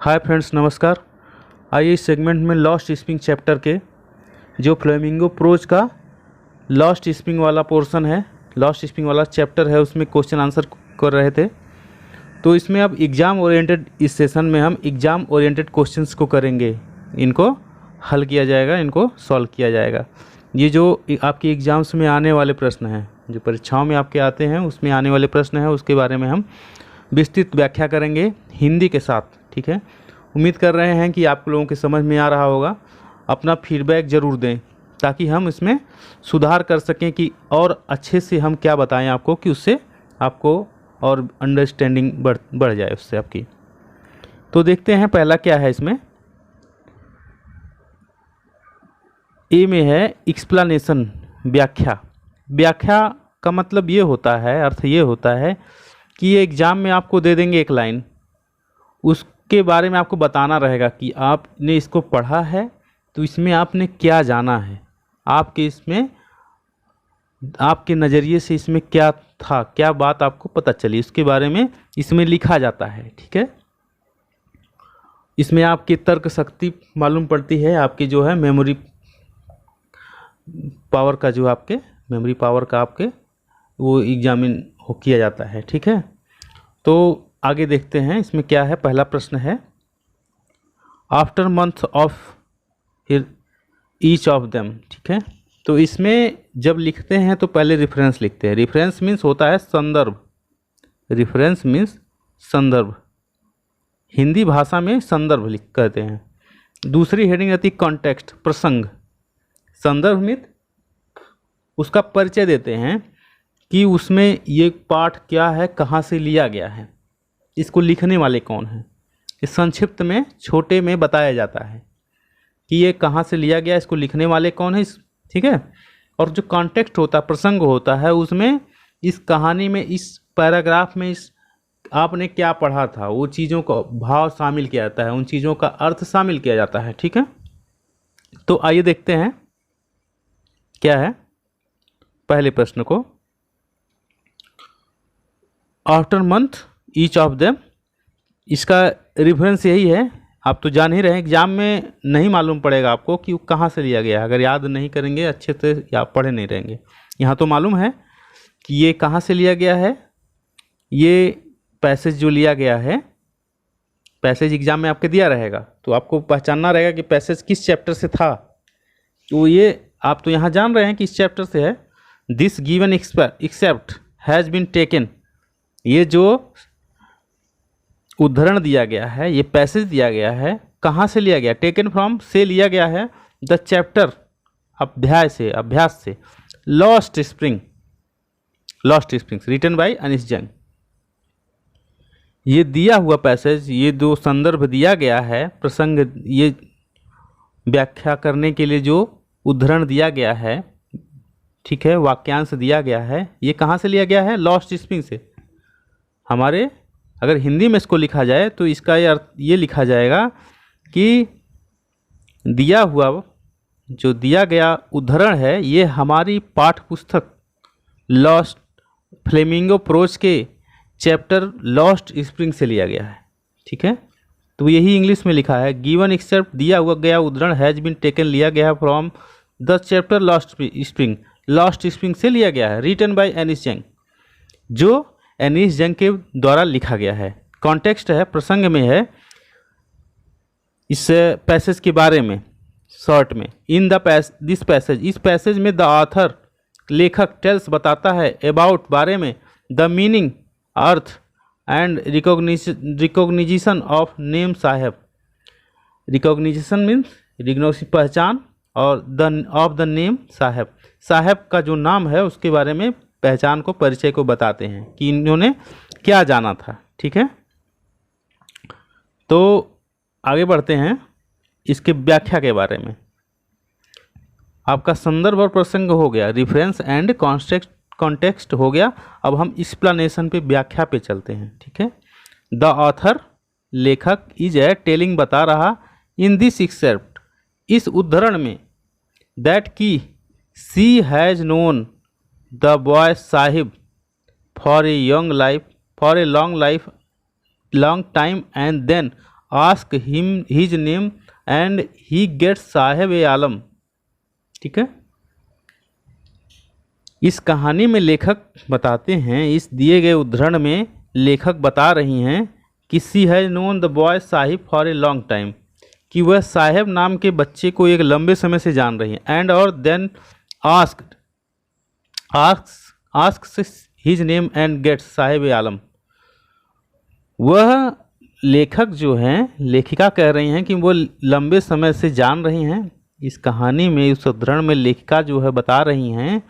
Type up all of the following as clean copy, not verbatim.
Hi friends, नमस्कार। आइए इस सेगमेंट में लॉस्ट स्प्रिंग चैप्टर के जो फ्लेमिंगो प्रोज का लॉस्ट स्प्रिंग वाला पोर्शन है, लॉस्ट स्प्रिंग वाला चैप्टर है, उसमें क्वेश्चन आंसर कर रहे थे। तो इसमें अब एग्ज़ाम ओरिएंटेड, इस सेशन में हम एग्ज़ाम ओरिएंटेड क्वेश्चंस को करेंगे। इनको हल किया जाएगा, इनको सॉल्व किया जाएगा। ये जो आपके एग्ज़ाम्स में आने वाले प्रश्न हैं, जो परीक्षाओं में आपके आते हैं, उसमें आने वाले प्रश्न हैं, उसके बारे में हम विस्तृत व्याख्या करेंगे हिंदी के साथ। ठीक है, उम्मीद कर रहे हैं कि आप लोगों के समझ में आ रहा होगा। अपना फीडबैक ज़रूर दें ताकि हम इसमें सुधार कर सकें कि और अच्छे से हम क्या बताएं आपको, कि उससे आपको और अंडरस्टैंडिंग बढ़ जाए उससे आपकी। तो देखते हैं पहला क्या है इसमें। ए में है एक्सप्लेनेशन, व्याख्या। व्याख्या का मतलब ये होता है, अर्थ ये होता है कि ये एग्ज़ाम में आपको दे देंगे एक लाइन, उसके बारे में आपको बताना रहेगा कि आपने इसको पढ़ा है तो इसमें आपने क्या जाना है, आपके इसमें, आपके नज़रिए से इसमें क्या था, क्या बात आपको पता चली, उसके बारे में इसमें लिखा जाता है। ठीक है, इसमें आपकी तर्क शक्ति मालूम पड़ती है, आपकी जो है मेमोरी पावर का, जो आपके मेमोरी पावर का आपके वो एग्जामिन हो किया जाता है। ठीक है, तो आगे देखते हैं इसमें क्या है। पहला प्रश्न है, after month of each of them. ठीक है, तो इसमें जब लिखते हैं तो पहले रेफरेंस लिखते हैं। रेफरेंस मीन्स होता है संदर्भ, रेफरेंस मीन्स संदर्भ, हिंदी भाषा में संदर्भ लिख कहते हैं। दूसरी हेडिंग रहती है कॉन्टेक्स्ट, प्रसंग। संदर्भ में उसका परिचय देते हैं कि उसमें ये पाठ क्या है, कहाँ से लिया गया है, इसको लिखने वाले कौन हैं। इस संक्षिप्त में, छोटे में बताया जाता है कि ये कहाँ से लिया गया, इसको लिखने वाले कौन है। ठीक है, और जो कॉन्टेक्स्ट होता है, प्रसंग होता है, उसमें इस कहानी में, इस पैराग्राफ में, इस आपने क्या पढ़ा था, वो चीज़ों का भाव शामिल किया जाता है, उन चीज़ों का अर्थ शामिल किया जाता है। ठीक है, तो आइए देखते हैं क्या है पहले प्रश्न को। After month each of them, इसका रेफरेंस यही है। आप तो जान ही रहे हैं, एग्जाम में नहीं मालूम पड़ेगा आपको कि वो कहाँ से लिया गया है, अगर याद नहीं करेंगे अच्छे से या पढ़े नहीं रहेंगे। यहाँ तो मालूम है कि ये कहाँ से लिया गया है। ये पैसेज जो लिया गया है, पैसेज एग्जाम में आपके दिया रहेगा, तो आपको पहचानना रहेगा कि पैसेज किस चैप्टर से था। तो ये आप तो यहाँ जान रहे हैं कि इस चैप्टर से है। This given excerpt has been taken, ये जो उद्धरण दिया गया है, ये पैसेज दिया गया है, कहाँ से लिया गया, टेकन फ्रॉम से लिया गया है, द चैप्टर, अध्याय से, अभ्यास से, lost Spring, Lost Springs written by Anees Jung. ये दिया हुआ पैसेज, ये जो संदर्भ दिया गया है, प्रसंग, ये व्याख्या करने के लिए जो उद्धरण दिया गया है, ठीक है, वाक्यांश दिया गया है, ये कहाँ से लिया गया है, लॉस्ट स्प्रिंग से। हमारे अगर हिंदी में इसको लिखा जाए तो इसका ये अर्थ ये लिखा जाएगा कि दिया हुआ, जो दिया गया उद्धरण है, ये हमारी पाठ्य पुस्तक लॉस्ट फ्लेमिंगो प्रोज के चैप्टर लॉस्ट स्प्रिंग से लिया गया है। ठीक है, तो यही इंग्लिश में लिखा है, गिवन एक्सेप्ट, दिया हुआ गया उद्धरण, हैज़ बीन टेकन, लिया गया from the chapter lost Spring, lost Spring से लिया गया है, रिटन बाय अनीश जंग, जो अनीश जंग के द्वारा लिखा गया है। कॉन्टेक्स्ट है, प्रसंग में है, इस पैसेज के बारे में शॉर्ट में। इन दिस पैसेज, इस पैसेज में द ऑथर, लेखक, टेल्स बताता है, अबाउट, बारे में, द मीनिंग, अर्थ, and recognition of name Saheb. Recognition means पहचान, और the of the name Saheb, Saheb का जो नाम है उसके बारे में, पहचान को, परिचय को बताते हैं कि इन्होंने क्या जाना था। ठीक है, तो आगे बढ़ते हैं इसके व्याख्या के बारे में। आपका संदर्भ और प्रसंग हो गया, रेफरेंस एंड कॉन्टेक्स्ट हो गया। अब हम एक्सप्लेनेशन पे, व्याख्या पे चलते हैं। ठीक है, द ऑथर, लेखक, इज ए टेलिंग, बता रहा, इन दिस एक्सेप्ट, इस उद्धरण में, दैट की she has known the boy Saheb for a long life, long time, and then ask him his name and he gets Saheb e Alam. ठीक है, इस कहानी में लेखक बताते हैं, इस दिए गए उद्धरण में लेखक बता रही हैं कि she has known the boy Saheb for a long time, कि वह साहेब नाम के बच्चे को एक लंबे समय से जान रही हैं। एंड और then asked his name and gets Saheb e Alam. वह लेखक जो हैं, लेखिका कह रही हैं कि वो लंबे समय से जान रही हैं। इस कहानी में, इस उद्धरण में लेखिका जो है बता रही हैं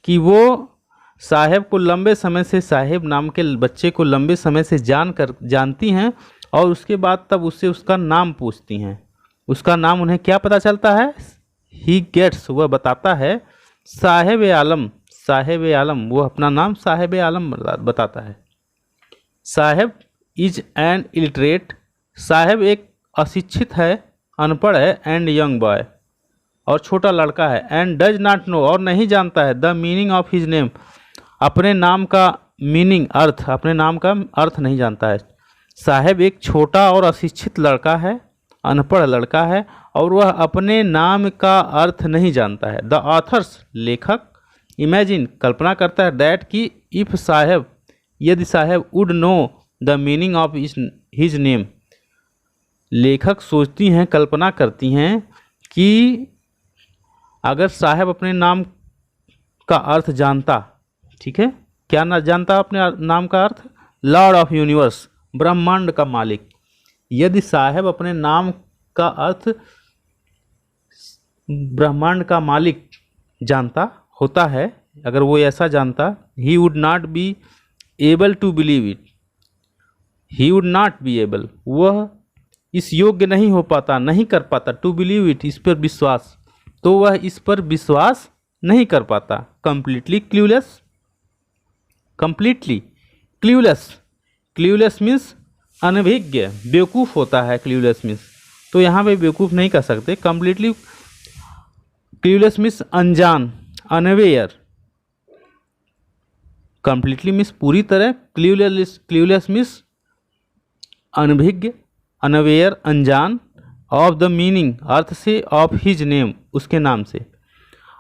कि वो साहेब को लंबे समय से, साहेब नाम के बच्चे को लंबे समय से जानती हैं और उसके बाद तब उससे उसका नाम पूछती हैं। उसका नाम उन्हें क्या पता चलता है? ही गेट्स, वह बताता है साहेब ए आलम, साहेब ए आलम, वो अपना नाम साहेब ए आलम बताता है। साहेब इज एन इलिटरेट, साहेब एक अशिक्षित है, अनपढ़ है, एंड यंग बॉय, और छोटा लड़का है, एंड डज नॉट नो, और नहीं जानता है, the meaning of his name, अपने नाम का मीनिंग, अर्थ, अपने नाम का अर्थ नहीं जानता है। साहेब एक छोटा और अशिक्षित लड़का है, अनपढ़ लड़का है, और वह अपने नाम का अर्थ नहीं जानता है। द ऑथर्स, लेखक, इमेजिन, कल्पना करता है, दैट कि इफ साहेब, यदि Saheb would know the meaning of his name, लेखक सोचती हैं, कल्पना करती हैं कि अगर साहेब अपने नाम का अर्थ जानता, ठीक है, क्या ना जानता अपने नाम का अर्थ? लॉर्ड ऑफ यूनिवर्स, ब्रह्मांड का मालिक। यदि साहेब अपने नाम का अर्थ ब्रह्मांड का मालिक जानता होता है, अगर वो ऐसा जानता, he would not be able to believe it, he would not be able, वह इस योग्य नहीं हो पाता, नहीं कर पाता, टू बिलीव इट, इस पर विश्वास, तो वह इस पर विश्वास नहीं कर पाता। Completely clueless, completely clueless, clueless means अनभिज्ञ, बेवकूफ़ होता है क्ल्यूलेस मीन्स, तो यहाँ पे बेवकूफ़ नहीं कर सकते। कंप्लीटली क्ल्यूलेस मीन्स अनजान, अनअवेयर, कंप्लीटली मीन्स पूरी तरह, क्ल्यूलेस मीन्स अनभिज्ञ, अनअवेयर, अनजान, ऑफ द मीनिंग, अर्थ से, ऑफ हिज नेम, उसके नाम से,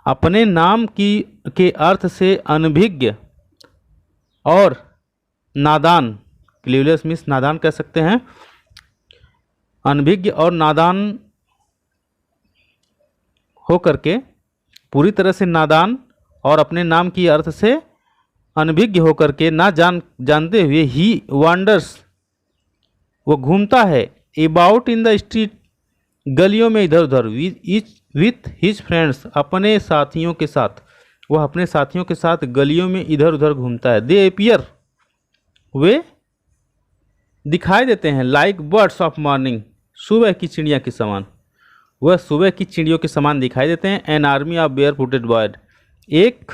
अपने नाम के अर्थ से अनभिज्ञ और नादान, क्ल्यूलेस मीन्स नादान कह सकते हैं, अनभिज्ञ और नादान हो करके, पूरी तरह से नादान और अपने नाम की अर्थ से अनभिज्ञ होकर के, ना जानते हुए, ही वांडर्स, वो घूमता है, अबाउट इन द स्ट्रीट, गलियों में इधर उधर, विथ हिज फ्रेंड्स, अपने साथियों के साथ, वह अपने साथियों के साथ गलियों में इधर उधर घूमता है। दे अपीयर, वे दिखाई देते हैं, लाइक बर्ड्स ऑफ मॉर्निंग, सुबह की चिड़िया के समान, वह सुबह की चिड़ियों के समान दिखाई देते हैं। An army of bare footed boys, एक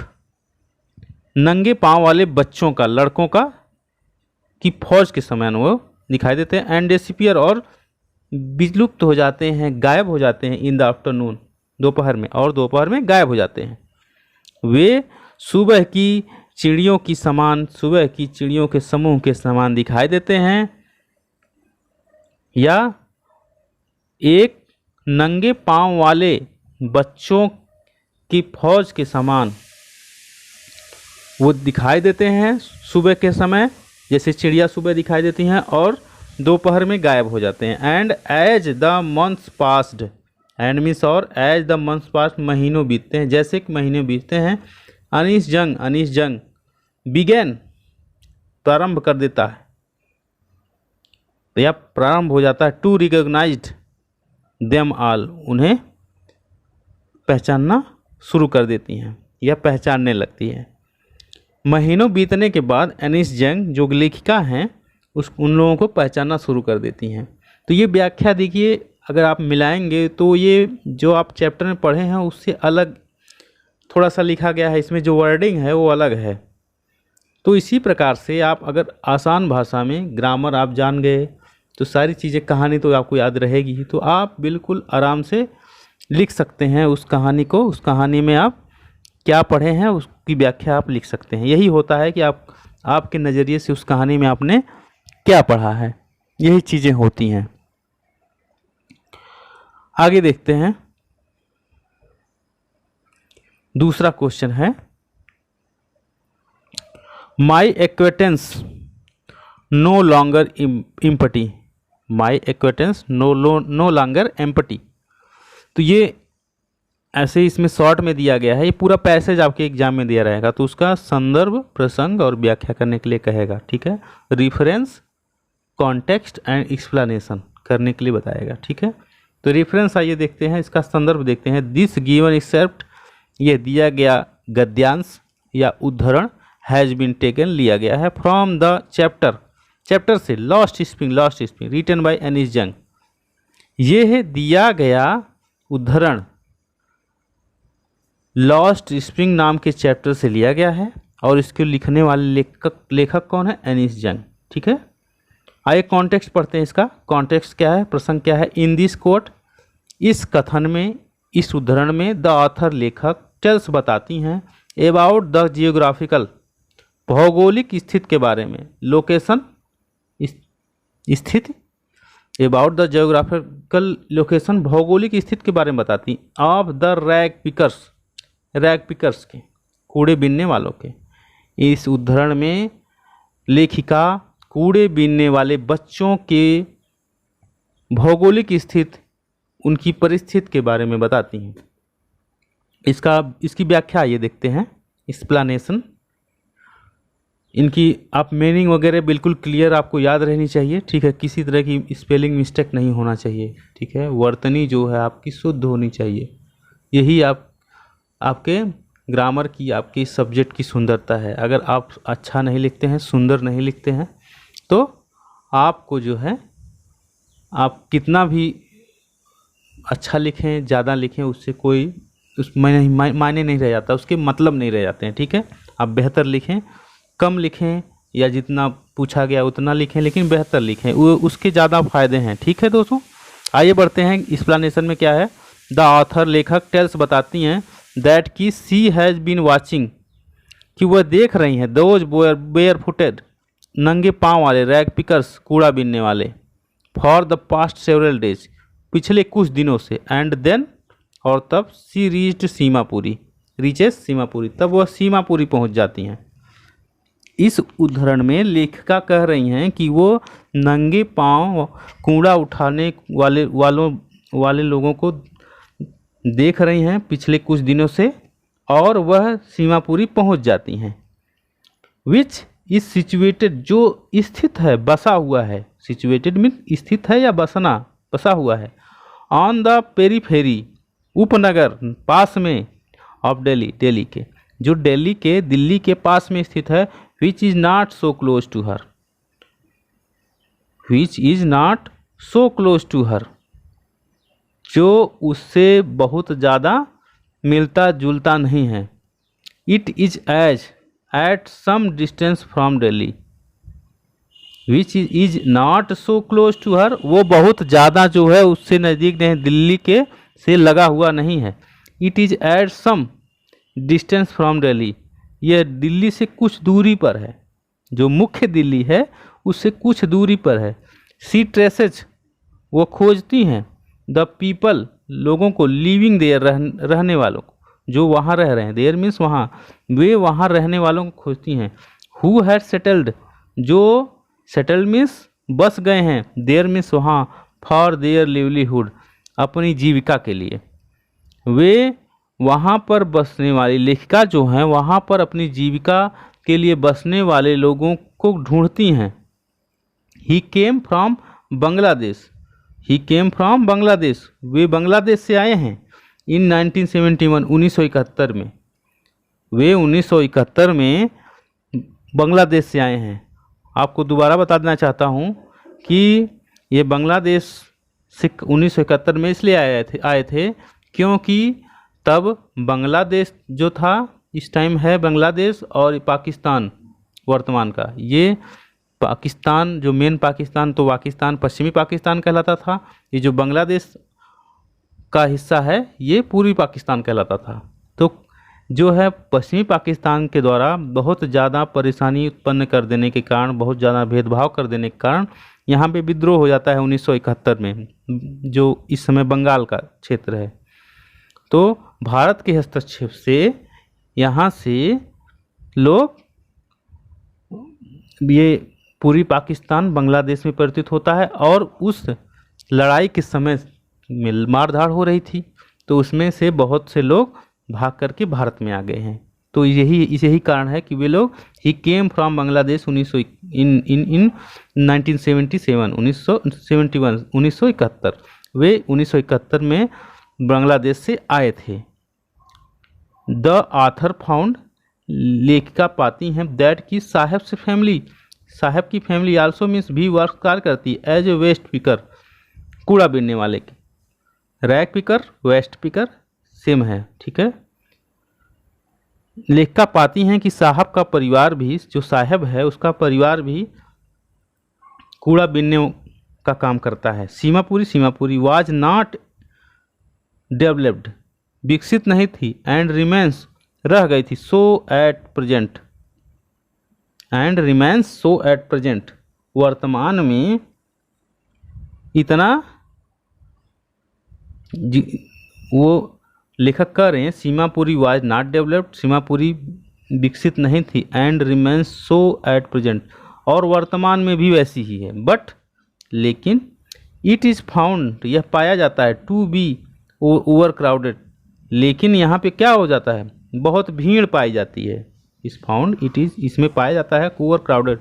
नंगे पाँव वाले बच्चों का, लड़कों का की फौज के समान वो दिखाई देते हैं। एंड डिसअपीयर, और विलुप्त हो जाते हैं, गायब हो जाते हैं। इन द आफ्टरनून, दोपहर में, और दोपहर में गायब हो जाते हैं। वे सुबह की चिड़ियों की समान, सुबह की चिड़ियों के समूह के समान दिखाई देते हैं, या एक नंगे पाँव वाले बच्चों की फौज के समान वो दिखाई देते हैं सुबह के समय, जैसे चिड़िया सुबह दिखाई देती हैं और दोपहर में गायब हो जाते हैं। And as the months passed, and means और, एज द मंथ्स पास्ड, महीनों बीतते हैं, जैसे कि महीने बीतते हैं। अनीस जंग बिगेन, प्रारंभ कर देता है, तो यह प्रारंभ हो जाता है। टू रिकॉग्नाइज्ड देम ऑल, उन्हें पहचानना शुरू कर देती हैं, यह पहचानने लगती है। महीनों बीतने के बाद एनिस जंग, जो लेखिका हैं, उन लोगों को पहचानना शुरू कर देती हैं। तो ये व्याख्या देखिए, अगर आप मिलाएंगे तो ये जो आप चैप्टर में पढ़े हैं उससे अलग थोड़ा सा लिखा गया है, इसमें जो वर्डिंग है वो अलग है। तो इसी प्रकार से आप अगर आसान भाषा में ग्रामर आप जान गए तो सारी चीज़ें, कहानी तो आपको याद रहेगी, तो आप बिल्कुल आराम से लिख सकते हैं उस कहानी को। उस कहानी में आप क्या पढ़े हैं उसकी व्याख्या आप लिख सकते हैं। यही होता है कि आपके नज़रिए से उस कहानी में आपने क्या पढ़ा है, यही चीज़ें होती हैं। आगे देखते हैं। दूसरा क्वेश्चन है, माई एक्वेटेंस नो लॉन्गर एम्पटी, माई एक्वेटेंस नो लॉन्गर एम्पटी। तो ये ऐसे ही इसमें शॉर्ट में दिया गया है, ये पूरा पैसेज आपके एग्जाम में दिया रहेगा, तो उसका संदर्भ, प्रसंग और व्याख्या करने के लिए कहेगा, ठीक है। रिफरेंस, कॉन्टेक्स्ट एंड एक्सप्लेनेशन करने के लिए बताएगा, ठीक है। तो रेफरेंस आइए देखते हैं, इसका संदर्भ देखते हैं। दिस गिवन एक्सेप्ट, ये दिया गया गद्यांश या उद्धरण, हैज बीन टेकन, लिया गया है, फ्रॉम द चैप्टर, चैप्टर से, lost spring written by Anees Jung. ये है दिया गया उद्धरण लॉस्ट स्प्रिंग नाम के चैप्टर से लिया गया है, और इसके लिखने वाले लेखक कौन है? एनिस यंग, ठीक है। आइए कॉन्टेक्स्ट पढ़ते हैं इसका। कॉन्टेक्स्ट क्या है, प्रसंग क्या है? इन दिस कोट, इस कथन में, इस उद्धरण में, द ऑथर, लेखक, टेल्स बताती हैं, अबाउट द जियोग्राफिकल, भौगोलिक स्थिति के बारे में, लोकेशन, स्थिति, अबाउट द जियोग्राफिकल लोकेशन, भौगोलिक स्थिति के बारे में बताती, of the rag pickers, rag pickers के, कूड़े बीनने वालों के। इस उद्धरण में लेखिका कूड़े बीनने वाले बच्चों के भौगोलिक स्थिति, उनकी परिस्थिति के बारे में बताती हैं। इसकी व्याख्या ये देखते हैं, एक्सप्लेनेशन। इनकी आप मीनिंग वगैरह बिल्कुल क्लियर आपको याद रहनी चाहिए, ठीक है। किसी तरह की स्पेलिंग मिस्टेक नहीं होना चाहिए, ठीक है। वर्तनी जो है आपकी शुद्ध होनी चाहिए, यही आपके ग्रामर की, आपकी सब्जेक्ट की सुंदरता है। अगर आप अच्छा नहीं लिखते हैं, सुंदर नहीं लिखते हैं, तो आपको जो है, आप कितना भी अच्छा लिखें, ज़्यादा लिखें, उससे कोई मायने नहीं रह जाता, उसके मतलब नहीं रह जाते हैं, ठीक है। आप बेहतर लिखें, कम लिखें, या जितना पूछा गया उतना लिखें, लेकिन बेहतर लिखें, वो उसके ज़्यादा फायदे हैं, ठीक है दोस्तों। आइए बढ़ते हैं, एक्सप्लेनेशन में क्या है। द ऑथर, लेखक, टेल्स बताती हैं, दैट की सी हैज़ बीन वाचिंग, कि वह देख रही हैं, दोज बेयर फुटेड, नंगे पाँव वाले, रैग पिकर्स, कूड़ा बीनने वाले, for the past several days, पिछले कुछ दिनों से, एंड देन, और तब, सी रीच्ड सीमापुरी, रीचेस सीमापुरी, तब वह सीमापुरी पहुंच जाती हैं। इस उद्धरण में लेखिका कह रही हैं कि वो नंगे पाँव कूड़ा उठाने वाले लोगों को देख रही हैं पिछले कुछ दिनों से, और वह सीमापुरी पहुंच जाती हैं। विच इज सिचुएटेड, जो स्थित है, बसा हुआ है, सिचुएटेड मीन स्थित है या बसना, बसा हुआ है, ऑन द पेरीफेरी, उपनगर, पास में, ऑफ दिल्ली, दिल्ली के, जो दिल्ली के पास में स्थित है, which is not so close to her, which is not so close to her, जो उससे बहुत ज़्यादा मिलता जुलता नहीं है। It is as at some distance from Delhi, which is not so close to her, वो बहुत ज़्यादा जो है उससे नज़दीक नहीं, दिल्ली के से लगा हुआ नहीं है। It is at some distance from Delhi, यह दिल्ली से कुछ दूरी पर है, जो मुख्य दिल्ली है उससे कुछ दूरी पर है। सी ट्रेसेज, वो खोजती हैं, द पीपल, लोगों को, लिविंग देयर, रहने वालों को, जो वहाँ रह रहे हैं, देयर मीन्स वहाँ, वे वहाँ रहने वालों को खोजती हैं। हु हैड सेटल्ड, जो सेटल्ड मीन्स बस गए हैं, देयर मीन्स वहाँ, फॉर देयर लिवलीहुड, अपनी जीविका के लिए, वे वहाँ पर बसने वाली, लेखिका जो हैं वहाँ पर अपनी जीविका के लिए बसने वाले लोगों को ढूंढती हैं। He came from Bangladesh, he came from Bangladesh, वे बांग्लादेश से आए हैं। इन 1971, 1971 में, वे 1971 में बांग्लादेश से आए हैं। आपको दोबारा बता देना चाहता हूँ कि ये बांग्लादेश से 1971 में इसलिए आए थे क्योंकि तब बांग्लादेश जो था, इस टाइम है बांग्लादेश और पाकिस्तान वर्तमान का, ये पाकिस्तान जो मेन पाकिस्तान, तो पाकिस्तान पश्चिमी पाकिस्तान कहलाता था, ये जो बांग्लादेश का हिस्सा है ये पूर्वी पाकिस्तान कहलाता था। तो जो है पश्चिमी पाकिस्तान के द्वारा बहुत ज़्यादा परेशानी उत्पन्न कर देने के कारण, बहुत ज़्यादा भेदभाव कर देने के कारण यहाँ पे विद्रोह हो जाता है 1971 में, जो इस समय बंगाल का क्षेत्र है। तो भारत के हस्तक्षेप से यहाँ से लोग, ये पूरी पाकिस्तान बांग्लादेश में परिवर्तित होता है, और उस लड़ाई के समय में मारधाड़ हो रही थी, तो उसमें से बहुत से लोग भाग करके भारत में आ गए हैं। तो यही कारण है कि वे लोग, ही केम फ्रॉम बांग्लादेश इन 1977, 1971, वे 1971 में बांग्लादेश से आए थे। द ऑथर फाउंड, लेखिका पाती हैं, दैट की साहब से फैमिली, साहब की फैमिली आल्सो मीन्स भी वर्क कार्य करती है एज ए वेस्ट पिकर, कूड़ा बीनने वाले की। Rag picker, waste picker same है, ठीक है। लेखिका पाती हैं कि साहब का परिवार भी, जो साहब है उसका परिवार भी कूड़ा बीनने का काम करता है। सीमापुरी वाज नॉट डेवलप्ड, विकसित नहीं थी, एंड रिमेंस, रह गई थी, so at present, and remains so at present, वर्तमान में इतना, वो लेखक कह रहे हैं Seemapuri was not developed, Seemapuri विकसित नहीं थी, and remains so at present, और वर्तमान में भी वैसी ही है। बट लेकिन इट इज़ फाउंड, यह पाया जाता है, टू बी ओवर क्राउडेड, लेकिन यहाँ पे क्या हो जाता है, बहुत भीड़ पाई जाती है। इस फाउंड इट इज़, इसमें पाया जाता है ओवर क्राउडेड,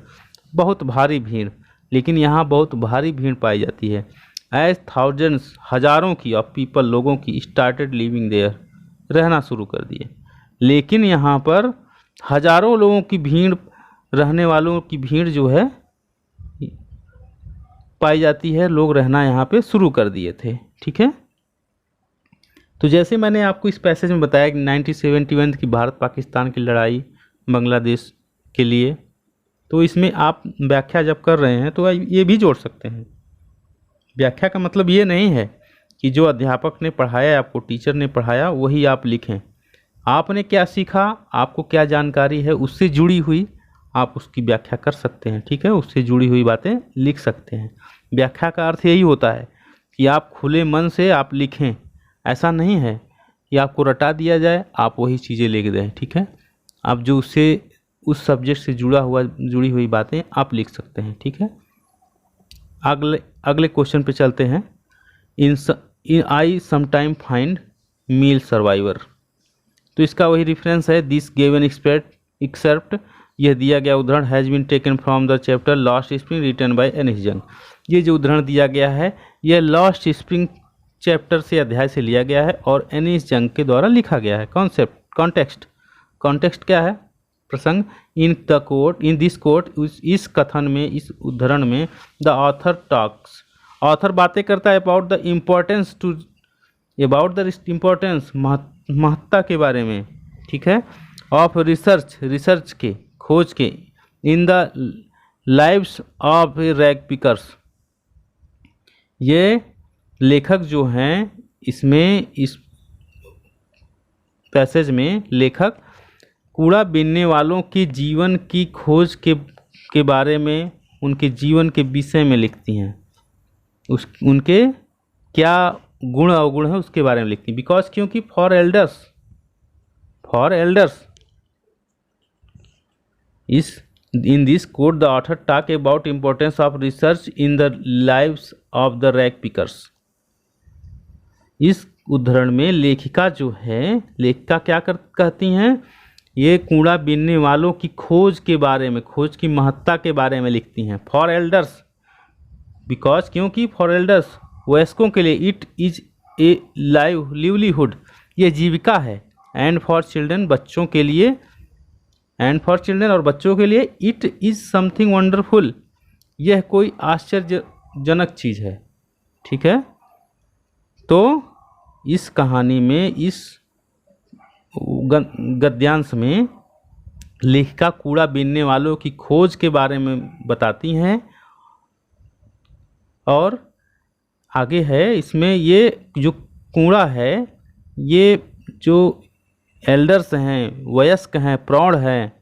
बहुत भारी भीड़, लेकिन यहाँ बहुत भारी भीड़ पाई जाती है। एज थाउजेंड्स, हजारों की, ऑफ पीपल, लोगों की, स्टार्टेड लिविंग देयर, रहना शुरू कर दिए। लेकिन यहाँ पर हजारों लोगों की भीड़, रहने वालों की भीड़ जो है पाई जाती है, लोग रहना यहाँ पे शुरू कर दिए थे, ठीक है। तो जैसे मैंने आपको इस पैसेज में बताया कि 1971 की भारत पाकिस्तान की लड़ाई बांग्लादेश के लिए, तो इसमें आप व्याख्या जब कर रहे हैं तो ये भी जोड़ सकते हैं। व्याख्या का मतलब ये नहीं है कि जो अध्यापक ने पढ़ाया, आपको टीचर ने पढ़ाया, वही आप लिखें। आपने क्या सीखा, आपको क्या जानकारी है, उससे जुड़ी हुई आप उसकी व्याख्या कर सकते हैं, ठीक है, उससे जुड़ी हुई बातें लिख सकते हैं। व्याख्या का अर्थ यही होता है कि आप खुले मन से आप लिखें, ऐसा नहीं है कि आपको रटा दिया जाए, आप वही चीज़ें लिख दें, ठीक है। आप जो उससे, उस सब्जेक्ट से जुड़ी हुई बातें आप लिख सकते हैं, ठीक है। अगले क्वेश्चन पे चलते हैं। In I sometime find meal survivor, तो इसका वही रेफरेंस है, दिस गिवन एक्सेप्ट, यह दिया गया उदाहरण has been taken from the chapter lost spring written by Anees Jung. ये जो उदाहरण दिया गया है यह लास्ट स्प्रिंग चैप्टर से, अध्याय से लिया गया है और एनिस जंग के द्वारा लिखा गया है। कॉन्सेप्ट, कॉन्टेक्स्ट क्या है, प्रसंग। In the quote, in this quote, इस कथन में, इस उदाहरण में, द ऑथर टॉक्स, ऑथर बातें करता है about the importance to, about the importance, महत्ता के बारे में, ठीक है, ऑफ रिसर्च के, खोज के, इन the lives of rag pickers. ये लेखक जो हैं, इसमें, इस पैसेज में लेखक कूड़ा बीनने वालों के जीवन की खोज के बारे में, उनके जीवन के विषय में लिखती हैं, उनके क्या गुण अवगुण है उसके बारे में लिखती हैं। बिकॉज, क्योंकि for elders in this quote the author talk about importance of research in the lives of the rag pickers. इस उदाहरण में लेखिका जो है, लेखिका क्या कहती हैं, ये कूड़ा बीनने वालों की खोज के बारे में, खोज की महत्ता के बारे में लिखती हैं। फॉर एल्डर्स, बिकॉज, क्योंकि फॉर एल्डर्स, वयस्कों के लिए, इट इज ए लिवलीहुड, ये जीविका है। एंड फॉर चिल्ड्रन, बच्चों के लिए, एंड फॉर चिल्ड्रन, और बच्चों के लिए, इट इज समथिंग वंडरफुल, यह कोई आश्चर्यजनक चीज़ है, ठीक है। तो इस कहानी में, इस गद्यांश में लेखिका कूड़ा बीनने वालों की खोज के बारे में बताती हैं। और आगे है इसमें, ये जो कूड़ा है, ये जो एल्डर्स हैं, वयस्क हैं, प्रौढ़ हैं,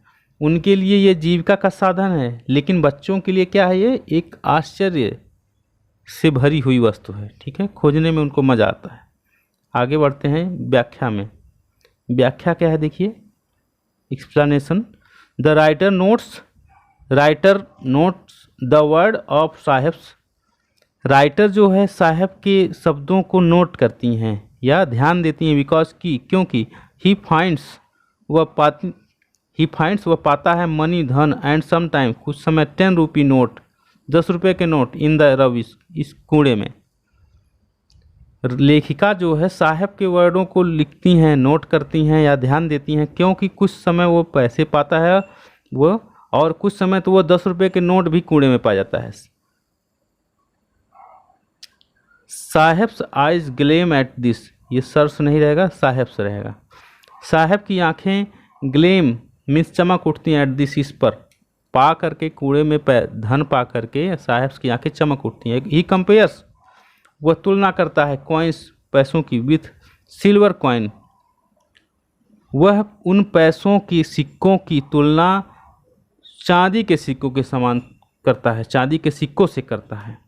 उनके लिए ये जीविका का साधन है, लेकिन बच्चों के लिए क्या है, ये एक आश्चर्य से भरी हुई वस्तु है। ठीक है, खोजने में उनको मजा आता है। आगे बढ़ते हैं व्याख्या में। व्याख्या क्या है देखिए, explanation. The writer notes the word of Saheb's. Writer जो है साहब के शब्दों को नोट करती हैं या ध्यान देती हैं, बिकॉज की क्योंकि ही फाइंड्स वह पाता है मनी धन एंड समटाइम कुछ समय 10 रुपी नोट 10 रुपये के नोट इन द रविश इस कूड़े में। लेखिका जो है साहब के वर्डों को लिखती हैं, नोट करती हैं या ध्यान देती हैं, क्योंकि कुछ समय वो पैसे पाता है वो, और कुछ समय तो वो 10 रुपये के नोट भी कूड़े में पा जाता है। Saheb's eyes glam at this, ये सर्स नहीं रहेगा, साहेब्स रहेगा। साहब की आंखें ग्लेम मीन्स चमक उठती हैं, एट दिस इस पर, पा करके कूड़े में धन पा करके साहब की आंखें चमक उठती हैं। ही कंपेयर्स, वह तुलना करता है, कॉइन्स पैसों की, विथ सिल्वर कॉइन, वह उन पैसों की सिक्कों की तुलना चांदी के सिक्कों के समान करता है, चांदी के सिक्कों से करता है।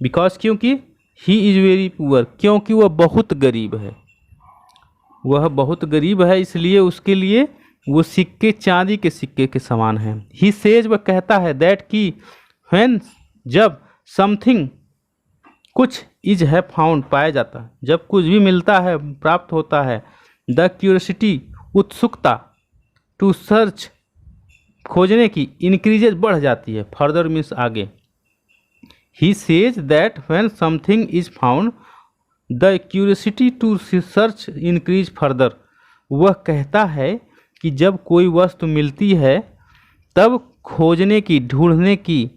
बिकॉज क्योंकि ही इज़ वेरी पुअर, क्योंकि वह बहुत गरीब है, वह बहुत गरीब है, इसलिए उसके लिए वो सिक्के चांदी के सिक्के के समान हैं। ही सेज, वह कहता है, दैट कि व्हेन, जब समथिंग कुछ इज है फाउंड पाया जाता है, जब कुछ भी मिलता है प्राप्त होता है, द क्यूरियोसिटी उत्सुकता, टू सर्च खोजने की, इंक्रीजेज बढ़ जाती है, फर्दर मीन्स आगे। He says that when something is found the curiosity to search increase further, वह कहता है कि जब कोई वस्तु मिलती है तब खोजने की, ढूंढने की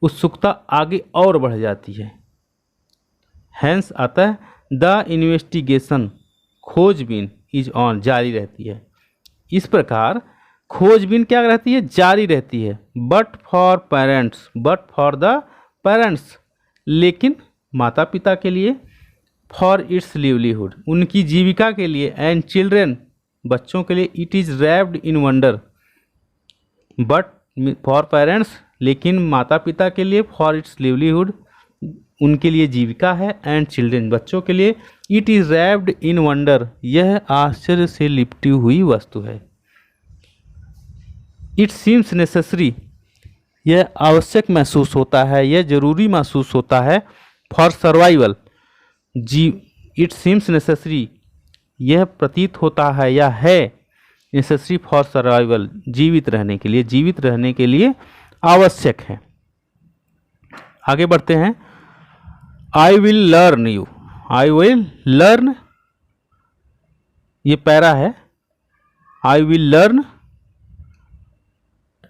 उत्सुकता आगे और बढ़ जाती है। हैंस आता है द इन्वेस्टिगेशन, खोजबीन इज ऑन, जारी रहती है। इस प्रकार खोजबीन क्या रहती है, जारी रहती है। बट फॉर द पेरेंट्स, लेकिन माता पिता के लिए, फॉर इट्स लिवलीहुड, उनकी जीविका के लिए, एंड चिल्ड्रेन, बच्चों के लिए, it is wrapped in wonder. But for parents, लेकिन माता पिता के लिए, फॉर इट्स लिवलीहुड, उनके लिए जीविका है, एंड चिल्ड्रेन, बच्चों के लिए, it is wrapped in wonder, यह आश्चर्य से लिपटी हुई वस्तु है। इट सीम्स नेसेसरी, यह आवश्यक महसूस होता है, यह जरूरी महसूस होता है, for survival, it seems necessary, यह प्रतीत होता है या है, नेसेसरी फॉर सर्वाइवल, जीवित रहने के लिए आवश्यक है। आगे बढ़ते हैं। I will learn you, I will learn, ये पैरा है, I will learn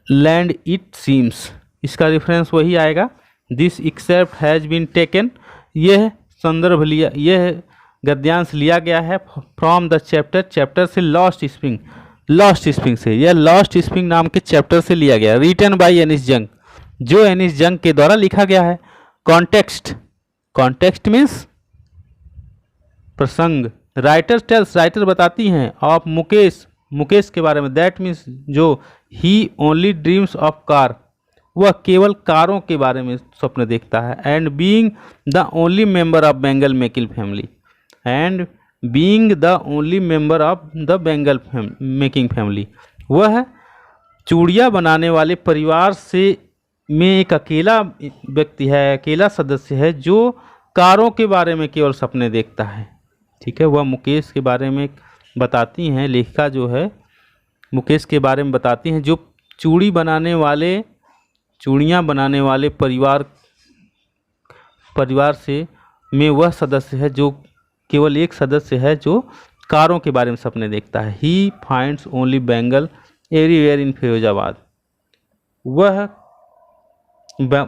land it seems, इसका रेफरेंस वही आएगा। This excerpt has been taken, यह संदर्भ लिया, यह गद्यांश लिया गया है फ्रॉम द चैप्टर से लॉस्ट स्प्रिंग से, यह लॉस्ट स्प्रिंग नाम के चैप्टर से लिया गया, रिटन बाय एनिस जंग, जो एनिस जंग के द्वारा लिखा गया है। कॉन्टेक्स्ट मीन्स प्रसंग। राइटर बताती हैं, ऑफ मुकेश के बारे में, दैट मीन्स जो, ही ओनली ड्रीम्स ऑफ कार, वह केवल कारों के बारे में स्वप्न देखता है, and being the only member of Bengal making family, वह चूड़ियाँ बनाने वाले परिवार में एक अकेला व्यक्ति है, अकेला सदस्य है जो कारों के बारे में केवल सपने देखता है। ठीक है, वह मुकेश के बारे में बताती हैं, लेखिका जो है मुकेश के बारे में बताती हैं, जो चूड़ियाँ बनाने वाले परिवार में वह सदस्य है, जो केवल एक सदस्य है जो कारों के बारे में सपने देखता है। He finds only Bengal everywhere in Firozabad, वह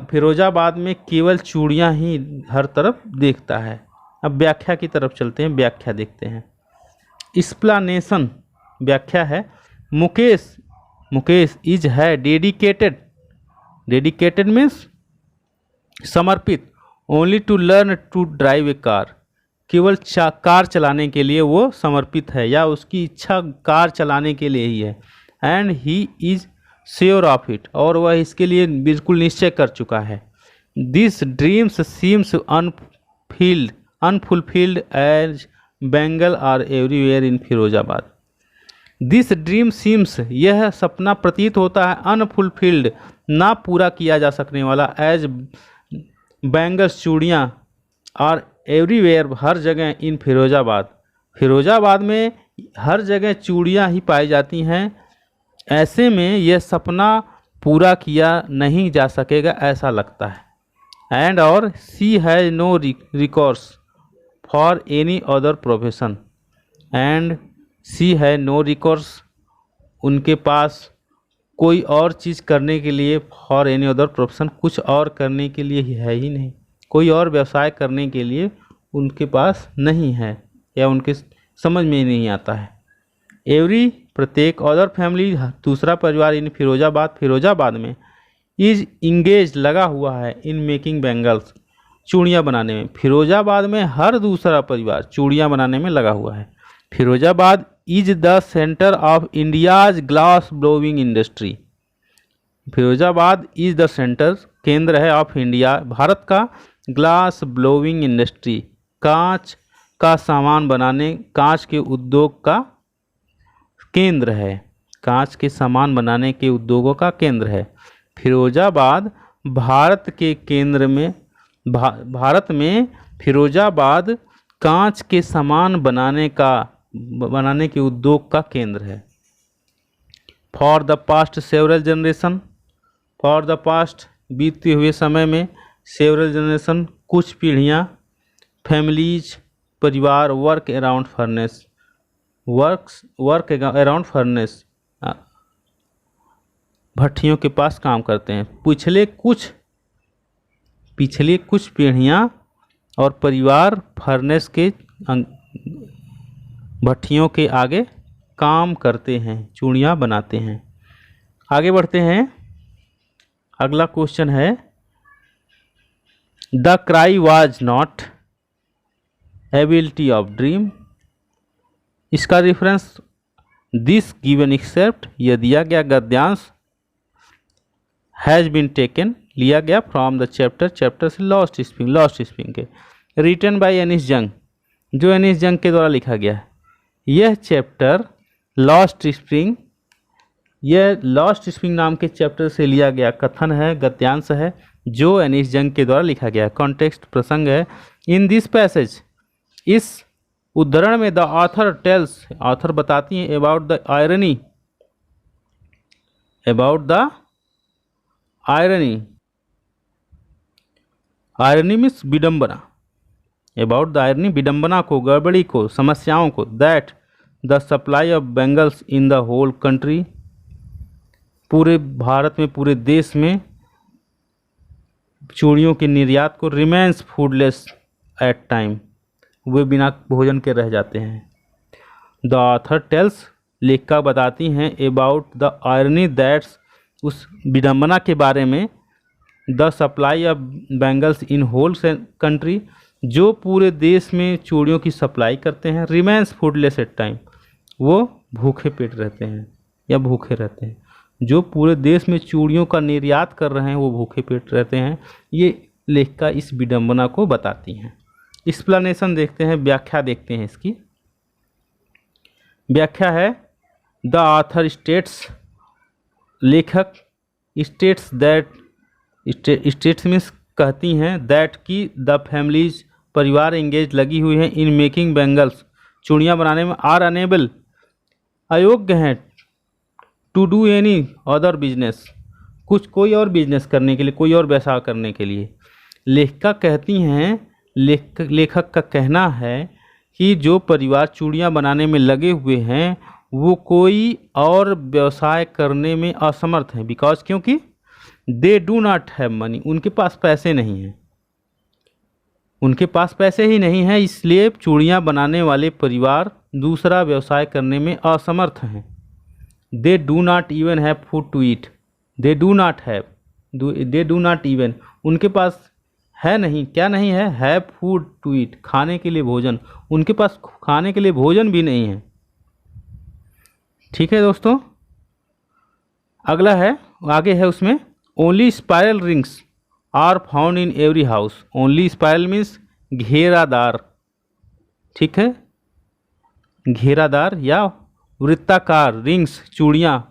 फिरोजाबाद में केवल चूड़ियाँ ही हर तरफ देखता है। अब व्याख्या की तरफ चलते हैं, व्याख्या देखते हैं। एक्सप्लेनेशन, व्याख्या है, मुकेश इज है डेडिकेटेड मीन्स समर्पित, only to learn to drive a car, केवल कार चलाने के लिए वो समर्पित है, या उसकी इच्छा कार चलाने के लिए ही है। And he is sure of it, और वह इसके लिए बिल्कुल निश्चय कर चुका है। This dreams seems unfulfilled as bangle are everywhere in Firozabad. This dream seems, यह सपना प्रतीत होता है, अनफुलफिल्ड, ना पूरा किया जा सकने वाला, एज बैंगल्स, चूड़ियाँ, और एवरीवेयर, हर जगह, इन फिरोजाबाद, फिरोजाबाद में हर जगह चूड़ियाँ ही पाई जाती हैं। ऐसे में यह सपना पूरा किया नहीं जा सकेगा ऐसा लगता है। एंड और she has no recourse for any other profession, and she है नो रिकॉर्स, उनके पास कोई और चीज़ करने के लिए, फॉर एनी अदर प्रोफेशन, कुछ और करने के लिए ही है ही नहीं, कोई और व्यवसाय करने के लिए उनके पास नहीं है, या उनके समझ में नहीं आता है। एवरी, प्रत्येक, अदर फैमिली, दूसरा परिवार, इन फिरोजाबाद, फिरोजाबाद में, इज इंगेज, लगा हुआ है, इन मेकिंग बैंगल्स, चूड़ियाँ बनाने में। फिरोजाबाद में हर दूसरा परिवार चूड़ियाँ बनाने में लगा हुआ है। Firozabad is the centre of India's glass blowing industry. Firozabad is the centre, केंद्र है, ऑफ इंडिया, भारत का, ग्लास ब्लोइंग इंडस्ट्री, कांच का सामान बनाने, कांच के उद्योग का केंद्र है, कांच के सामान बनाने के उद्योगों का केंद्र है। फिरोजाबाद भारत के केंद्र में, भारत में फिरोजाबाद कांच के सामान बनाने के उद्योग का केंद्र है। For the past several generation, for the past, बीतते हुए समय में, सेवरल जनरेशन, कुछ पीढ़ियाँ, फैमिलीज, परिवार, work around furnace, work around furnace, भट्टियों के पास काम करते हैं। पिछले कुछ पीढ़ियाँ और परिवार फर्नेस के, भट्टियों के आगे काम करते हैं, चूड़ियाँ बनाते हैं। आगे बढ़ते हैं, अगला क्वेश्चन है, the cry was not ability of dream. इसका रेफरेंस दिस गिवन एक्सेप्ट, यह दिया गया गद्यांश, हैज़ बीन टेकन, लिया गया, फ्रॉम द चैप्टर से लॉस्ट स्प्रिंग के, रिटन बाय एनिस जंग, जो एनिस जंग के द्वारा लिखा गया है। यह चैप्टर लॉस्ट स्प्रिंग, यह लॉस्ट स्प्रिंग नाम के चैप्टर से लिया गया कथन है, गद्यांश है, जो एनिस जंग के द्वारा लिखा गया है। कॉन्टेक्स्ट, प्रसंग है। इन दिस पैसेज, इस उद्धरण में, द ऑथर टेल्स, ऑथर बताती हैं, about the irony, about the irony, irony means विडम्बना, अबाउट द आयरनी, विडम्बना को, गड़बड़ी को, समस्याओं को, that the supply of bangles in the whole country, पूरे भारत में, पूरे देश में चूड़ियों के निर्यात को, रिमेन्स फूडलेस एट टाइम, वे बिना भोजन के रह जाते हैं। द ऑथर टेल्स, लेखिका बताती हैं, अबाउट द आयरनी, दैट्स, उस विडम्बना के बारे में, the supply of bangles in whole country, जो पूरे देश में चूड़ियों की सप्लाई करते हैं, रिमेन्स फूडलेस एट टाइम, वो भूखे पेट रहते हैं या भूखे रहते हैं, जो पूरे देश में चूड़ियों का निर्यात कर रहे हैं वो भूखे पेट रहते हैं। ये लेखिका इस विडम्बना को बताती हैं। एक्सप्लेनेशन देखते हैं, व्याख्या देखते हैं इसकी। व्याख्या है, द ऑथर स्टेट्स, लेखक स्टेट्स दैट, स्टेट्स मीन्स कहती हैं, दैट की द फैमिलीज, परिवार एंगेज, लगी हुई हैं, इन मेकिंग बैंगल्स, चूड़ियाँ बनाने में, आर अनेबल, अयोग्य हैं, to do any other business, कोई और बिजनेस करने के लिए, कोई और व्यवसाय करने के लिए। लेखिका कहती हैं, लेखक का कहना है कि जो परिवार चूड़ियाँ बनाने में लगे हुए हैं वो कोई और व्यवसाय करने में असमर्थ हैं, बिकॉज, क्योंकि दे डू नॉट हैव मनी, उनके पास पैसे नहीं हैं, उनके पास पैसे ही नहीं हैं, इसलिए चूड़ियाँ बनाने वाले परिवार दूसरा व्यवसाय करने में असमर्थ हैं। They do not even have food to eat, they do not have, they do not even, उनके पास है नहीं, क्या नहीं है, हैव फूड टू ईट, खाने के लिए भोजन, उनके पास खाने के लिए भोजन भी नहीं है। ठीक है दोस्तों, अगला है, आगे है उसमें, only spiral rings are found in every house. Only spiral means घेरादार, ठीक है, घेरादार या वृत्ताकार रिंग्स चूड़ियाँ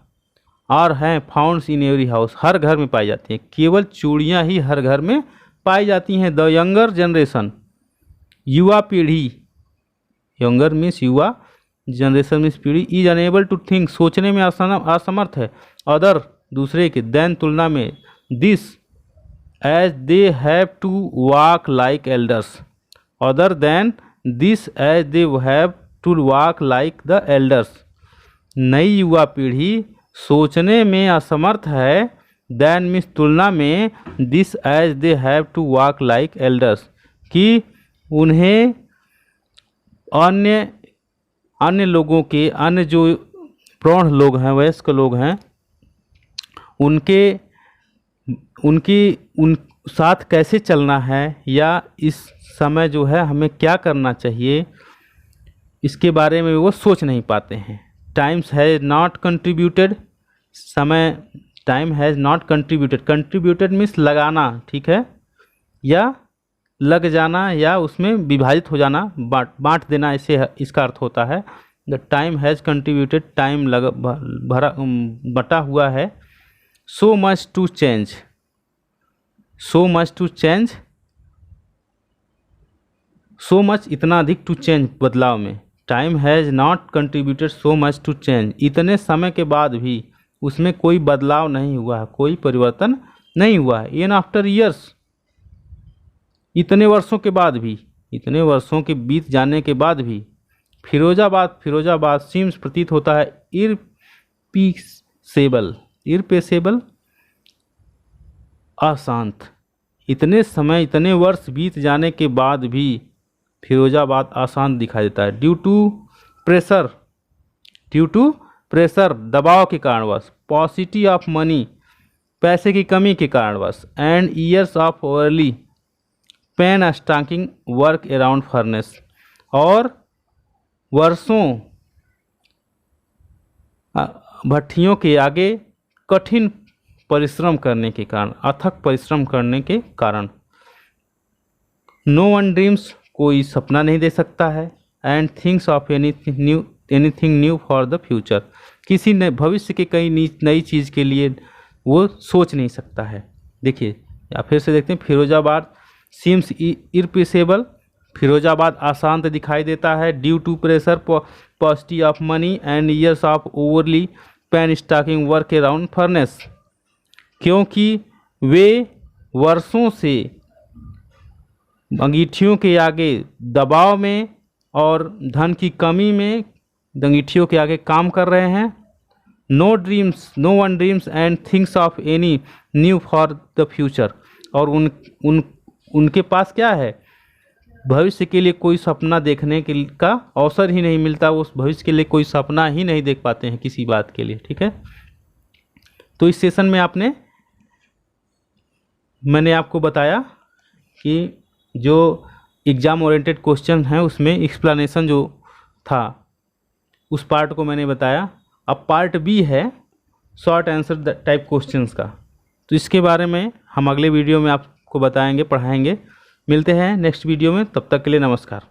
और हैं फाउंड्स इन एवरी हाउस, हर घर में पाई जाती हैं। केवल चूड़ियाँ ही हर घर में पाई जाती हैं। द यंगर जनरेशन, युवा पीढ़ी, यंगर मीन्स युवा, जनरेशन मीन्स पीढ़ी, इज अनेबल टू थिंक, सोचने में असमर्थ है, अदर दूसरे के, देन तुलना में, this age they have to walk like elders, other than this age they have to walk like the elders. नई युवा पीढ़ी सोचने में असमर्थ है, देन मीन्स तुलना में, this age they have to walk like elders, कि उन्हें अन्य लोगों के, अन्य जो प्रौढ़ लोग हैं, वयस्क लोग हैं, उन साथ कैसे चलना है, या इस समय जो है हमें क्या करना चाहिए, इसके बारे में वो सोच नहीं पाते हैं। टाइम्स हैज़ नॉट कंट्रीब्यूटेड, समय, time has not contributed, contributed means लगाना, ठीक है, या लग जाना, या उसमें विभाजित हो जाना, बांट देना, इसे इसका अर्थ होता है। The time has contributed, time बटा हुआ है। So much to change, so much to change, so much इतना अधिक, टू चेंज बदलाव में। Time has not contributed so much to change, इतने समय के बाद भी उसमें कोई बदलाव नहीं हुआ है, कोई परिवर्तन नहीं हुआ है। इन आफ्टर ईयर्स, इतने वर्षों के बाद भी, इतने वर्षों के बीत जाने के बाद भी, फिरोजाबाद सीम्स प्रतीत होता है, इरपेसेबल अशांत। इतने समय, इतने वर्ष बीत जाने के बाद भी फिरोजाबाद अशांत दिखाई देता है। ड्यू टू प्रेशर, दबाव के कारणवश, पॉसिटी ऑफ मनी, पैसे की कमी के कारणवश, and years of early painstaking work around furnace, और वर्षों भट्ठियों के आगे कठिन परिश्रम करने के कारण, अथक परिश्रम करने के कारण। नो वन ड्रीम्स, कोई सपना नहीं दे सकता है, and things of anything new for the future, किसी ने भविष्य के कई नई चीज़ के लिए वो सोच नहीं सकता है। देखिए, या फिर से देखते हैं, फिरोजाबाद सीम्स इरपेसेबल, फिरोजाबाद अशांत दिखाई देता है। Due to pressure, paucity of money, and years of overly painstaking work around furnace, क्योंकि वे वर्षों से अंगीठियों के आगे दबाव में और धन की कमी में अंगीठियों के आगे काम कर रहे हैं। No one dreams and things of any new for the future, और उनके पास क्या है, भविष्य के लिए कोई सपना देखने का अवसर ही नहीं मिलता, वो भविष्य के लिए कोई सपना ही नहीं देख पाते हैं किसी बात के लिए, ठीक है। तो इस सेशन में मैंने आपको बताया कि जो एग्ज़ाम ओरिएंटेड क्वेश्चन हैं उसमें एक्सप्लेनेशन जो था उस पार्ट को मैंने बताया। अब पार्ट बी है शॉर्ट आंसर टाइप क्वेश्चंस का, तो इसके बारे में हम अगले वीडियो में आपको बताएंगे, पढ़ाएंगे। मिलते हैं नेक्स्ट वीडियो में, तब तक के लिए नमस्कार।